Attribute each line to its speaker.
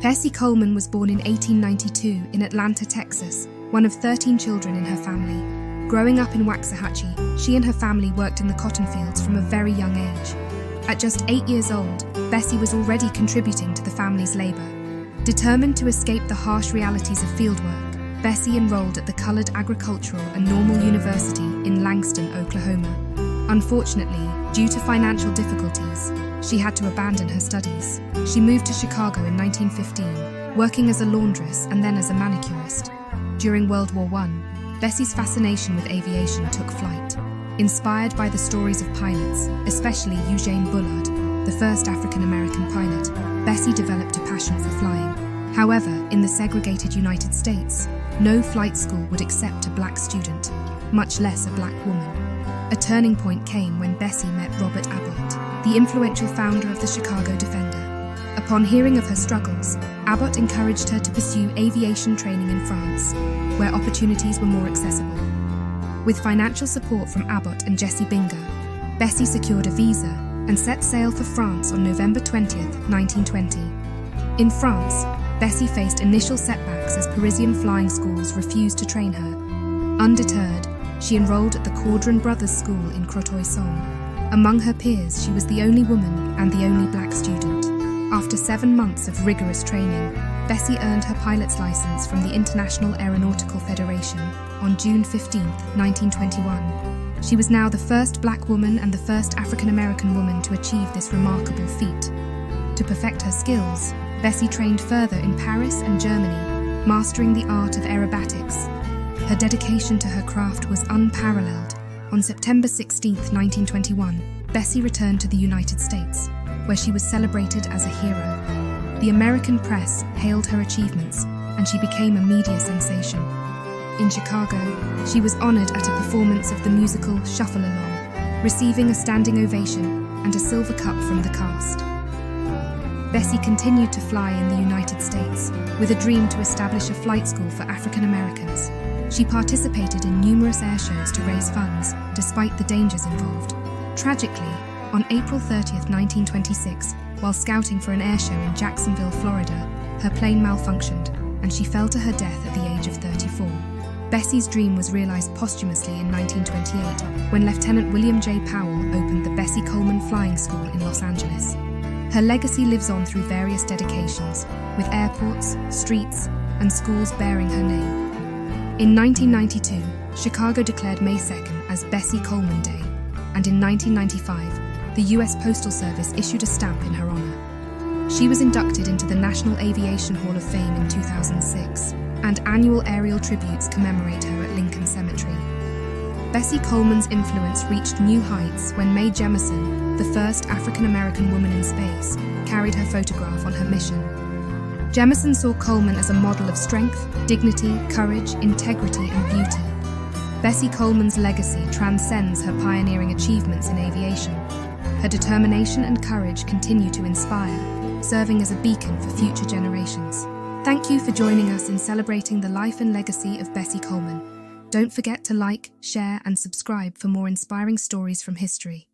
Speaker 1: Bessie Coleman was born in 1892 in Atlanta, Texas, one of 13 children in her family. Growing up in Waxahachie, she and her family worked in the cotton fields from a very young age. At just 8 years old, Bessie was already contributing to the family's labor. Determined to escape the harsh realities of fieldwork, Bessie enrolled at the Colored Agricultural and Normal University in Langston, Oklahoma. Unfortunately, due to financial difficulties, she had to abandon her studies. She moved to Chicago in 1915, working as a laundress and then as a manicurist. During World War I, Bessie's fascination with aviation took flight. Inspired by the stories of pilots, especially Eugene Bullard, the first African-American pilot, Bessie developed a passion for flying. However, in the segregated United States, no flight school would accept a black student, much less a black woman. A turning point came when Bessie met Robert Abbott, the influential founder of the Chicago Defender. Upon hearing of her struggles, Abbott encouraged her to pursue aviation training in France, where opportunities were more accessible. With financial support from Abbott and Jesse Binger, Bessie secured a visa and set sail for France on November 20, 1920. In France, Bessie faced initial setbacks as Parisian flying schools refused to train her. Undeterred, she enrolled at the Caudron Brothers School in Crotoy-Song. Among her peers, she was the only woman and the only black student. After 7 months of rigorous training, Bessie earned her pilot's license from the International Aeronautical Federation on June 15, 1921. She was now the first black woman and the first African-American woman to achieve this remarkable feat. To perfect her skills, Bessie trained further in Paris and Germany, mastering the art of aerobatics. Her dedication to her craft was unparalleled. On September 16, 1921, Bessie returned to the United States, where she was celebrated as a hero. The American press hailed her achievements, and she became a media sensation. In Chicago, she was honored at a performance of the musical Shuffle Along, receiving a standing ovation and a silver cup from the cast. Bessie continued to fly in the United States, with a dream to establish a flight school for African Americans. She participated in numerous air shows to raise funds, despite the dangers involved. Tragically, on April 30, 1926, while scouting for an air show in Jacksonville, Florida, her plane malfunctioned, and she fell to her death at the age of 34. Bessie's dream was realized posthumously in 1928, when Lieutenant William J. Powell opened the Bessie Coleman Flying School in Los Angeles. Her legacy lives on through various dedications, with airports, streets, and schools bearing her name. In 1992, Chicago declared May 2nd as Bessie Coleman Day, and in 1995, the U.S. Postal Service issued a stamp in her honor. She was inducted into the National Aviation Hall of Fame in 2006, and annual aerial tributes commemorate her at Lincoln Cemetery. Bessie Coleman's influence reached new heights when Mae Jemison, the first African-American woman in space, carried her photograph on her mission. Jemison saw Coleman as a model of strength, dignity, courage, integrity, and beauty. Bessie Coleman's legacy transcends her pioneering achievements in aviation. Her determination and courage continue to inspire, serving as a beacon for future generations. Thank you for joining us in celebrating the life and legacy of Bessie Coleman. Don't forget to like, share, and subscribe for more inspiring stories from history.